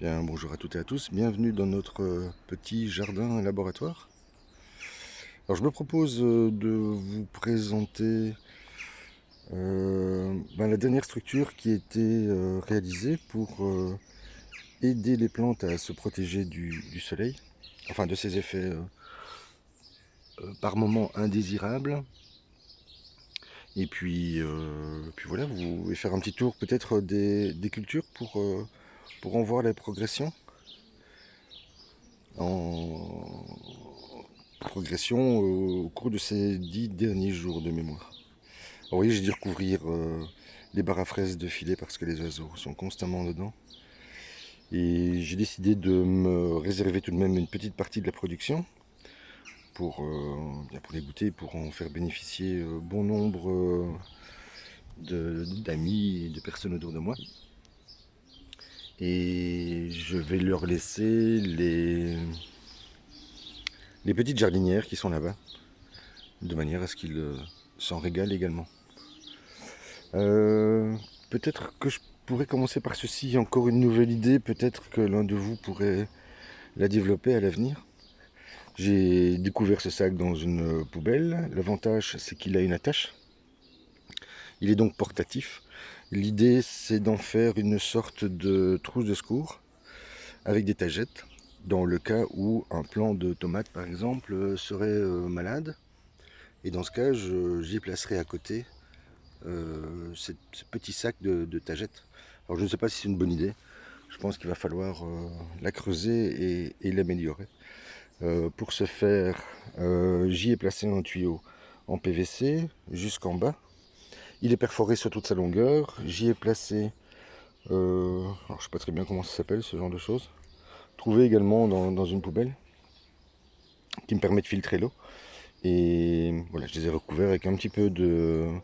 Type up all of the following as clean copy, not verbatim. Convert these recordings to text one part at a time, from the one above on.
Bien, bonjour à toutes et à tous, bienvenue dans notre petit jardin laboratoire. Alors je me propose de vous présenter la dernière structure qui a été réalisée pour aider les plantes à se protéger du soleil, enfin de ses effets par moments indésirables. Et puis voilà, vous pouvez faire un petit tour peut-être des cultures pour en voir les progressions. Au cours de ces 10 derniers jours de mémoire. Alors, vous voyez, j'ai dû recouvrir les barres à fraises de filet parce que les oiseaux sont constamment dedans. Et j'ai décidé de me réserver tout de même une petite partie de la production pour les goûter, pour en faire bénéficier bon nombre d'amis et de personnes autour de moi. Et je vais leur laisser les petites jardinières qui sont là-bas, de manière à ce qu'ils s'en régalent également. Peut-être que je pourrais commencer par ceci, encore une nouvelle idée, peut-être que l'un de vous pourrait la développer à l'avenir. J'ai découvert ce sac dans une poubelle. L'avantage, c'est qu'il a une attache. Il est donc portatif. L'idée, c'est d'en faire une sorte de trousse de secours avec des tagettes, dans le cas où un plant de tomates, par exemple, serait malade. Et dans ce cas, j'y placerai à côté ce petit sac de tagettes. Alors je ne sais pas si c'est une bonne idée. Je pense qu'il va falloir la creuser et l'améliorer. Pour ce faire, j'y ai placé un tuyau en PVC jusqu'en bas. Il est perforé sur toute sa longueur. J'y ai placé, alors je ne sais pas très bien comment ça s'appelle ce genre de choses, trouvé également dans une poubelle qui me permet de filtrer l'eau. Et voilà, je les ai recouverts avec un petit peu de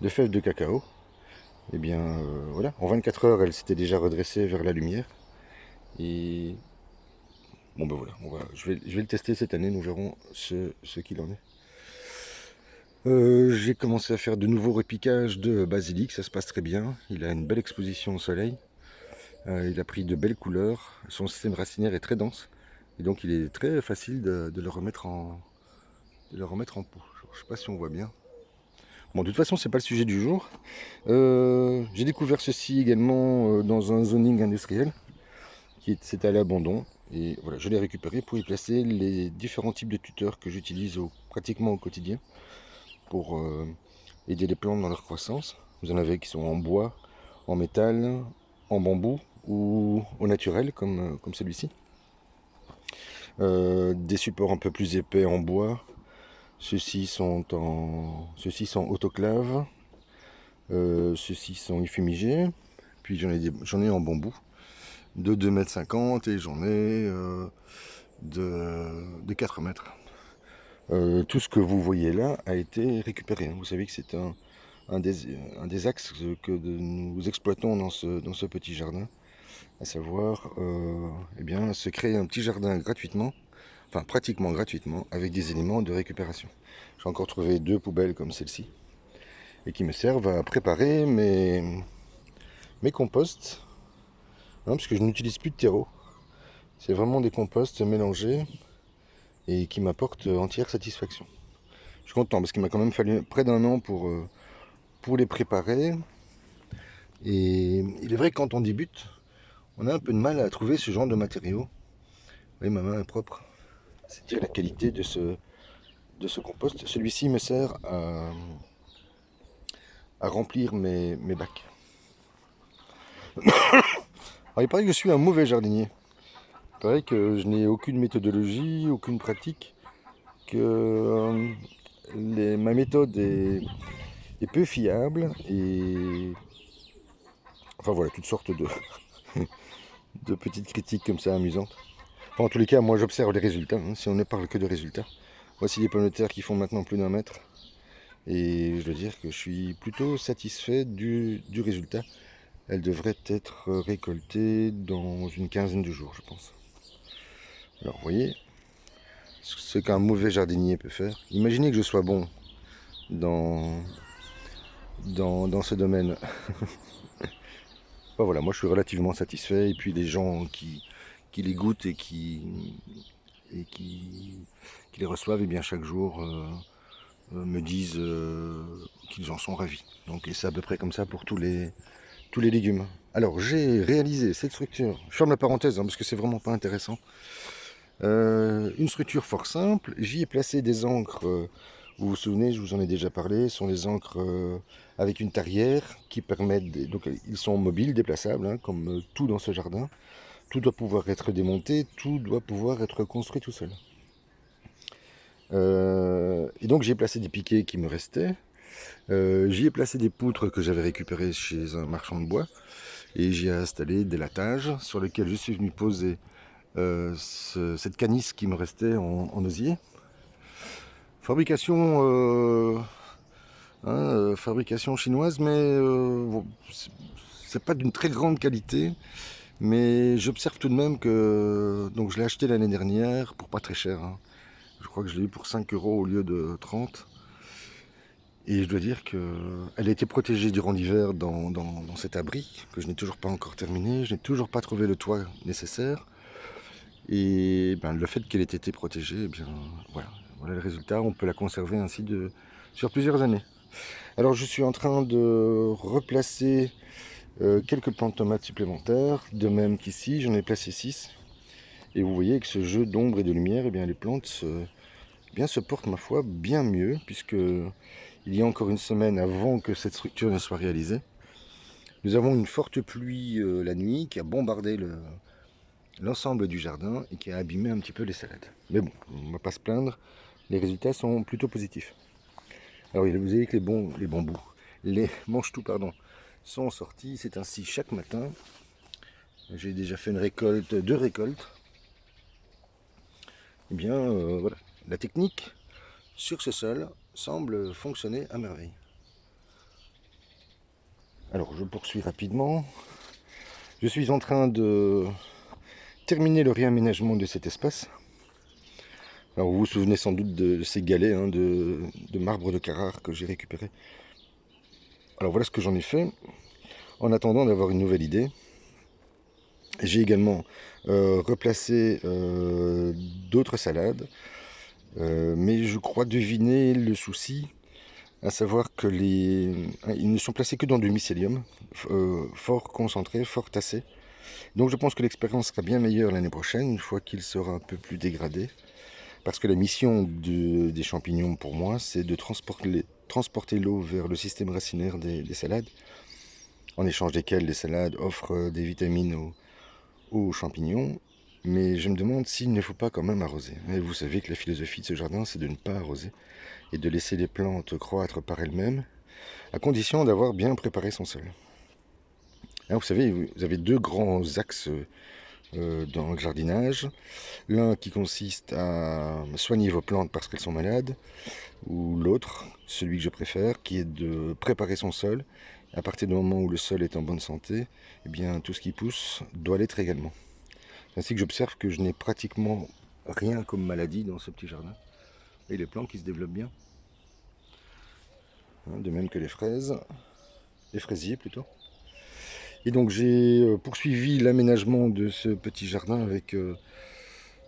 fèves de cacao. Et bien voilà, en 24 heures, elle s'était déjà redressée vers la lumière. Et bon ben voilà, je vais le tester cette année, nous verrons ce qu'il en est. J'ai commencé à faire de nouveaux repiquages de basilic, ça se passe très bien. Il a une belle exposition au soleil. Il a pris de belles couleurs. Son système racinaire est très dense. Et donc il est très facile de le remettre en pot. Je ne sais pas si on voit bien. Bon, de toute façon, c'est pas le sujet du jour. J'ai découvert ceci également dans un zoning industriel qui c'était à l'abandon. Et voilà, je l'ai récupéré pour y placer les différents types de tuteurs que j'utilise pratiquement au quotidien pour aider les plantes dans leur croissance. Vous en avez qui sont en bois, en métal, en bambou ou au naturel comme celui-ci. Des supports un peu plus épais en bois. Ceux-ci sont autoclaves. Ceux-ci sont fumigés. Puis j'en ai en bambou de 2,50 m et j'en ai de 4 mètres. Tout ce que vous voyez là a été récupéré. Vous savez que c'est un des axes que nous exploitons dans ce petit jardin, à savoir eh bien, se créer un petit jardin gratuitement, enfin pratiquement gratuitement, avec des éléments de récupération. J'ai encore trouvé 2 poubelles comme celle-ci, et qui me servent à préparer mes composts, hein, parce que je n'utilise plus de terreau. C'est vraiment des composts mélangés et qui m'apportent entière satisfaction. Je suis content parce qu'il m'a quand même fallu près d'un an pour les préparer. Et il est vrai que quand on débute, on a un peu de mal à trouver ce genre de matériaux. Vous voyez, ma main est propre. C'est dire la qualité de ce compost. Celui-ci me sert à remplir mes bacs. Alors, il paraît que je suis un mauvais jardinier. Il paraît que je n'ai aucune méthodologie, aucune pratique, que ma méthode est peu fiable et enfin voilà, toutes sortes de petites critiques comme ça amusantes. Enfin, en tous les cas, moi j'observe les résultats, hein, si on ne parle que de résultats. Voici les pommes de terre qui font maintenant plus d'1 mètre. Et je dois dire que je suis plutôt satisfait du résultat. Elles devraient être récoltées dans une quinzaine de jours, je pense. Alors vous voyez ce qu'un mauvais jardinier peut faire. Imaginez que je sois bon dans ce domaine. Enfin, voilà, moi je suis relativement satisfait. Et puis les gens qui les goûtent et qui les reçoivent, et bien chaque jour me disent qu'ils en sont ravis. Donc, et c'est à peu près comme ça pour tous les légumes. Alors j'ai réalisé cette structure, je ferme la parenthèse parce que c'est vraiment pas intéressant. Une structure fort simple, j'y ai placé des encres, vous vous souvenez, je vous en ai déjà parlé, ce sont des encres avec une tarière qui permettent, donc ils sont mobiles, déplaçables, comme tout dans ce jardin. Tout doit pouvoir être démonté, tout doit pouvoir être construit tout seul. Et donc j'ai placé des piquets qui me restaient, j'y ai placé des poutres que j'avais récupérées chez un marchand de bois, et j'y ai installé des latages sur lesquels je suis venu poser cette canisse qui me restait en osier. Fabrication, fabrication chinoise, mais bon, c'est pas d'une très grande qualité. Mais j'observe tout de même que, donc je l'ai acheté l'année dernière pour pas très cher. Je crois que je l'ai eu pour 5 euros au lieu de 30. Et je dois dire qu'elle a été protégée durant l'hiver dans cet abri que je n'ai toujours pas encore terminé. Je n'ai toujours pas trouvé le toit nécessaire. Et ben, le fait qu'elle ait été protégée, eh bien, voilà le résultat. On peut la conserver ainsi sur plusieurs années. Alors je suis en train de replacer quelques plantes de tomates supplémentaires. De même qu'ici, j'en ai placé 6. Et vous voyez que ce jeu d'ombre et de lumière, eh bien, les plantes se portent, ma foi, bien mieux. Puisque il y a encore une semaine avant que cette structure ne soit réalisée, nous avons une forte pluie la nuit qui a bombardé l'ensemble du jardin et qui a abîmé un petit peu les salades. Mais bon, on ne va pas se plaindre, les résultats sont plutôt positifs. Alors vous voyez que les bambous, les mange-tout, pardon, sont sortis. C'est ainsi chaque matin. J'ai déjà fait deux récoltes. Et bien voilà, la technique sur ce sol semble fonctionner à merveille. Alors je poursuis rapidement. Je suis en train de terminer le réaménagement de cet espace. Alors vous vous souvenez sans doute de ces galets de marbre de Carrare que j'ai récupéré. Alors voilà ce que j'en ai fait en attendant d'avoir une nouvelle idée. J'ai également replacé d'autres salades, mais je crois deviner le souci, à savoir que ils ne sont placés que dans du mycélium, fort concentré, fort tassé. Donc je pense que l'expérience sera bien meilleure l'année prochaine, une fois qu'il sera un peu plus dégradé. Parce que la mission des champignons, pour moi, c'est de transporter l'eau vers le système racinaire des salades, en échange desquelles les salades offrent des vitamines aux champignons. Mais je me demande s'il ne faut pas quand même arroser. Et vous savez que la philosophie de ce jardin, c'est de ne pas arroser et de laisser les plantes croître par elles-mêmes, à condition d'avoir bien préparé son sol. Alors, vous savez, vous avez deux grands axes dans le jardinage. L'un qui consiste à soigner vos plantes parce qu'elles sont malades, ou l'autre, celui que je préfère, qui est de préparer son sol. À partir du moment où le sol est en bonne santé, eh bien, tout ce qui pousse doit l'être également. Ainsi que j'observe que je n'ai pratiquement rien comme maladie dans ce petit jardin. Et les plantes qui se développent bien. De même que les fraises, les fraisiers plutôt. Et donc j'ai poursuivi l'aménagement de ce petit jardin avec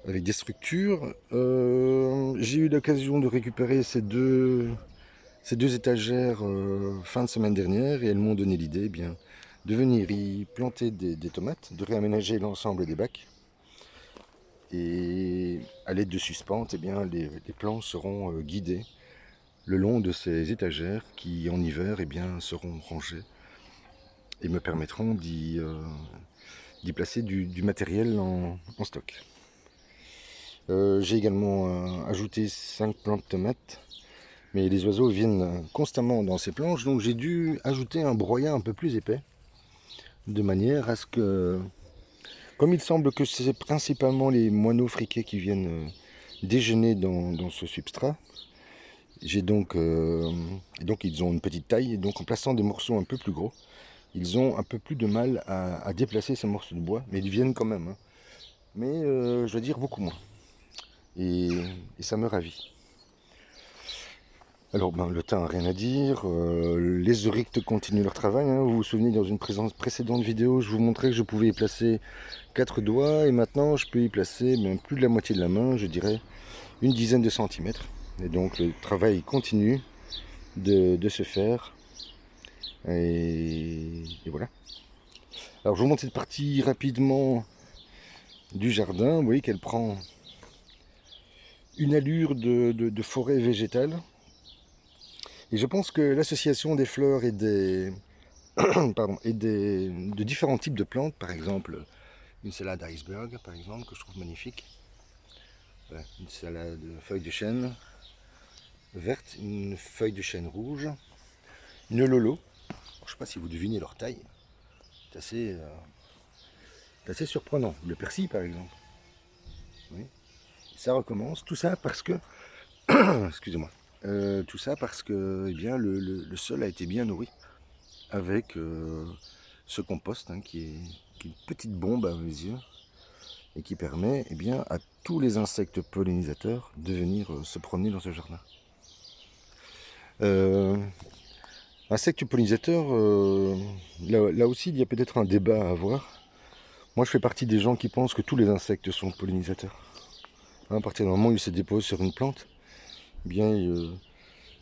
des structures. J'ai eu l'occasion de récupérer ces deux étagères fin de semaine dernière, et elles m'ont donné l'idée de venir y planter des tomates, de réaménager l'ensemble des bacs. Et à l'aide de suspentes, les plants seront guidés le long de ces étagères qui en hiver seront rangées et me permettront d'y placer du matériel en stock. J'ai également ajouté 5 plantes de tomates, mais les oiseaux viennent constamment dans ces planches, donc j'ai dû ajouter un broyat un peu plus épais, de manière à ce que, comme il semble que c'est principalement les moineaux friqués qui viennent déjeuner dans ce substrat, donc ils ont une petite taille, et donc en plaçant des morceaux un peu plus gros, ils ont un peu plus de mal à déplacer ces morceaux de bois, mais ils viennent quand même, mais je dois dire beaucoup moins, et ça me ravit. Alors ben, le thym, rien à dire. Les euryctes continuent leur travail, hein. Vous vous souvenez, dans une précédente vidéo, je vous montrais que je pouvais y placer 4 doigts. Et maintenant, je peux y placer même plus de la moitié de la main, je dirais une dizaine de centimètres. Et donc le travail continue de se faire. Et voilà. Alors je vous montre cette partie rapidement du jardin. Vous voyez qu'elle prend une allure de forêt végétale. Et je pense que l'association des fleurs et pardon, de différents types de plantes, par exemple une salade iceberg, par exemple, que je trouve magnifique. Voilà, une salade de feuilles de chêne verte, une feuille de chêne rouge, une lolo. Alors, je ne sais pas si vous devinez leur taille. C'est assez surprenant. Le persil, par exemple. Oui. Ça recommence. Tout ça parce que... Excusez-moi. Tout ça parce que eh bien, le sol a été bien nourri avec ce compost, hein, qui est une petite bombe à mes yeux et qui permet eh bien, à tous les insectes pollinisateurs de venir se promener dans ce jardin. Insectes pollinisateurs, là aussi il y a peut-être un débat à avoir. Moi je fais partie des gens qui pensent que tous les insectes sont pollinisateurs. Hein, à partir du moment où ils se déposent sur une plante, eh bien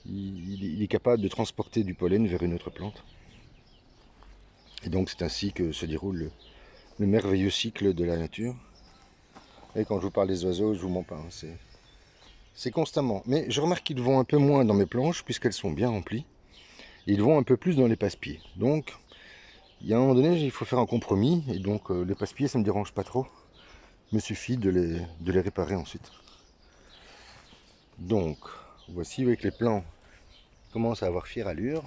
il est capable de transporter du pollen vers une autre plante. Et donc c'est ainsi que se déroule le merveilleux cycle de la nature. Et quand je vous parle des oiseaux, je vous mens pas, hein, c'est constamment. Mais je remarque qu'ils vont un peu moins dans mes planches puisqu'elles sont bien remplies. Et ils vont un peu plus dans les passe-pieds. Donc il y a un moment donné, il faut faire un compromis. Et donc les passe-pieds, ça ne me dérange pas trop. Il me suffit de les réparer ensuite. Donc voici avec les plants commencent à avoir fière allure.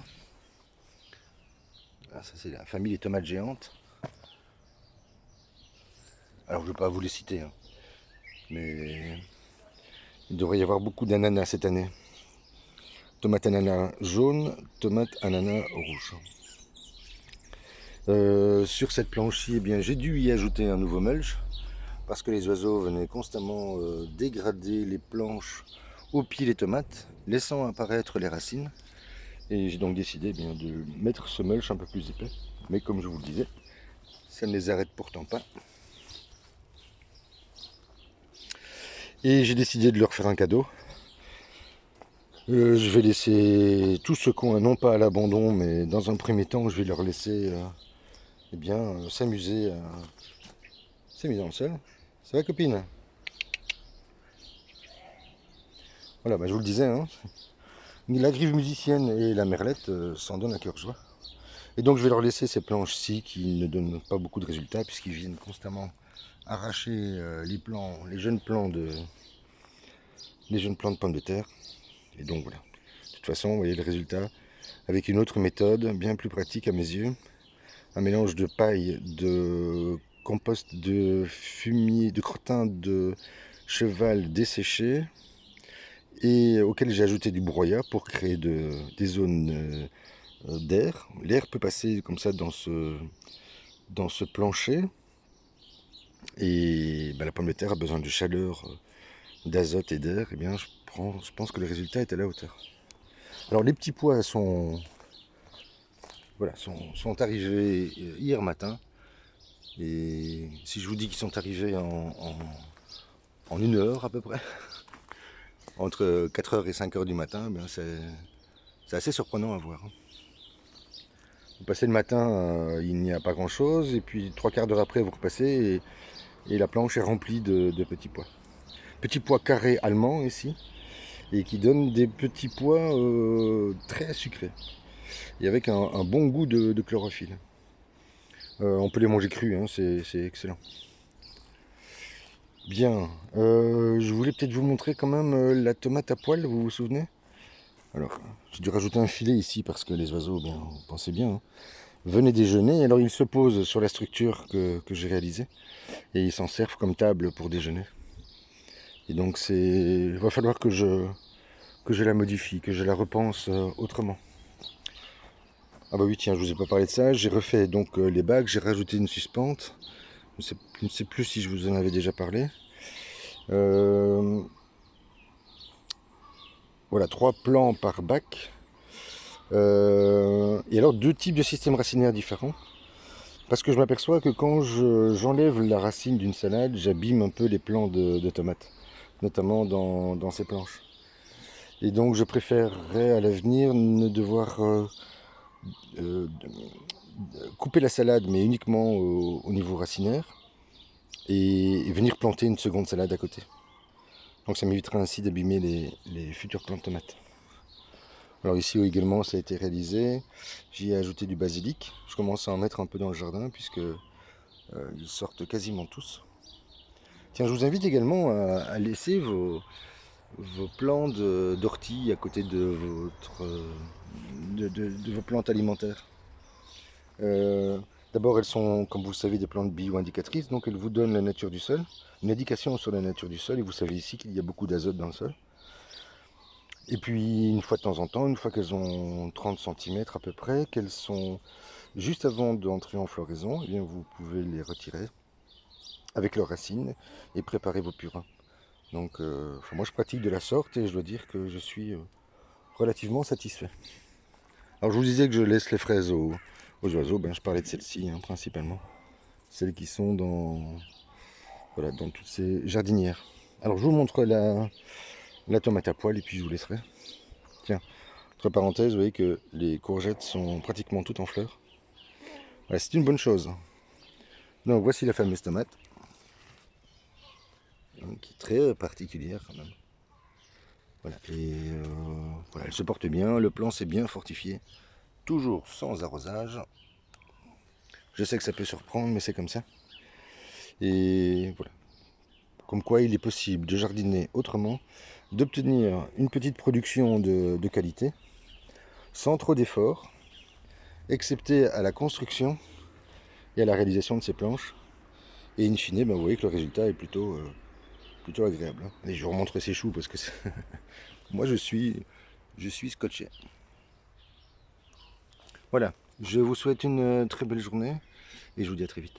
Ah, ça c'est la famille des tomates géantes. Alors je ne vais pas vous les citer, hein, mais il devrait y avoir beaucoup d'ananas cette année. Tomate ananas jaune, tomate ananas rouge. Sur cette planche-ci, eh bien, j'ai dû y ajouter un nouveau mulch parce que les oiseaux venaient constamment dégrader les planches au pied des tomates, laissant apparaître les racines. Et j'ai donc décidé eh bien, de mettre ce mulch un peu plus épais. Mais comme je vous le disais, ça ne les arrête pourtant pas. Et j'ai décidé de leur faire un cadeau. Je vais laisser tout ce coin, non pas à l'abandon, mais dans un premier temps, je vais leur laisser eh bien, s'amuser dans le sol. Ça va, copine? Voilà, bah, je vous le disais, hein, la grive musicienne et la merlette s'en donnent à cœur joie. Et donc je vais leur laisser ces planches-ci qui ne donnent pas beaucoup de résultats puisqu'ils viennent constamment arracher les jeunes plants de pommes de terre. Et donc voilà. De toute façon, vous voyez le résultat avec une autre méthode bien plus pratique à mes yeux. Un mélange de paille, de compost, de fumier, de crottin de cheval desséché et auquel j'ai ajouté du broyat pour créer des zones d'air. L'air peut passer comme ça dans ce plancher et ben, la pomme de terre a besoin de chaleur, d'azote et d'air. Et bien je pense que le résultat est à la hauteur. Alors les petits pois sont arrivés hier matin. Et si je vous dis qu'ils sont arrivés en 1 heure à peu près, entre 4h et 5h du matin, ben c'est assez surprenant à voir. Vous passez le matin, il n'y a pas grand chose, et puis 3/4 d'heure après vous repassez et la planche est remplie de petits pois. Petits pois carrés allemands ici, et qui donnent des petits pois très sucrés, et avec un bon goût de chlorophylle. On peut les manger crus, hein, c'est excellent. Bien, je voulais peut-être vous montrer quand même la tomate à poil, vous vous souvenez? Alors, j'ai dû rajouter un filet ici parce que les oiseaux, bien, vous pensez bien, hein, venaient déjeuner. Alors ils se posent sur la structure que j'ai réalisée et ils s'en servent comme table pour déjeuner. Et donc il va falloir que je la modifie, que je la repense autrement. Ah bah oui, tiens, je vous ai pas parlé de ça. J'ai refait donc les bacs, j'ai rajouté une suspente. Je ne sais plus si je vous en avais déjà parlé. voilà, 3 plants par bac. Et alors 2 types de systèmes racinaires différents. Parce que je m'aperçois que quand j'enlève la racine d'une salade, j'abîme un peu les plants de tomates, notamment dans ces planches. Et donc je préférerais à l'avenir ne devoir euh, couper la salade, mais uniquement au niveau racinaire, et venir planter une seconde salade à côté. Donc ça m'évitera ainsi d'abîmer les futurs plants de tomates. Alors ici également ça a été réalisé, j'y ai ajouté du basilic. Je commence à en mettre un peu dans le jardin puisque ils sortent quasiment tous. Tiens, je vous invite également à laisser vos plants d'ortie à côté de vos plantes alimentaires. Euh, D'abord, elles sont, comme vous le savez, des plantes bio-indicatrices, donc elles vous donnent la nature du sol, une indication sur la nature du sol, et vous savez ici qu'il y a beaucoup d'azote dans le sol. Et puis, une fois de temps en temps, une fois qu'elles ont 30 cm à peu près, qu'elles sont juste avant d'entrer en floraison, eh bien, vous pouvez les retirer avec leurs racines et préparer vos purins. Donc, moi, je pratique de la sorte et je dois dire que je suis relativement satisfait. Alors, je vous disais que je laisse les fraises aux oiseaux. Ben, je parlais de celles-ci principalement. Celles qui sont voilà, dans toutes ces jardinières. Alors, je vous montre la tomate à poil et puis je vous laisserai. Tiens, entre parenthèses, vous voyez que les courgettes sont pratiquement toutes en fleurs. Voilà, c'est une bonne chose. Donc, voici la fameuse tomate. Donc, qui est très particulière quand même. Voilà, et voilà, elle se porte bien, le plan s'est bien fortifié, toujours sans arrosage. Je sais que ça peut surprendre, mais c'est comme ça. Et voilà, comme quoi il est possible de jardiner autrement, d'obtenir une petite production de qualité, sans trop d'efforts, excepté à la construction et à la réalisation de ces planches. Et in fine, ben, vous voyez que le résultat est plutôt agréable. Allez, je vous remontre ces choux parce que moi je suis scotché. Voilà, je vous souhaite une très belle journée et je vous dis à très vite.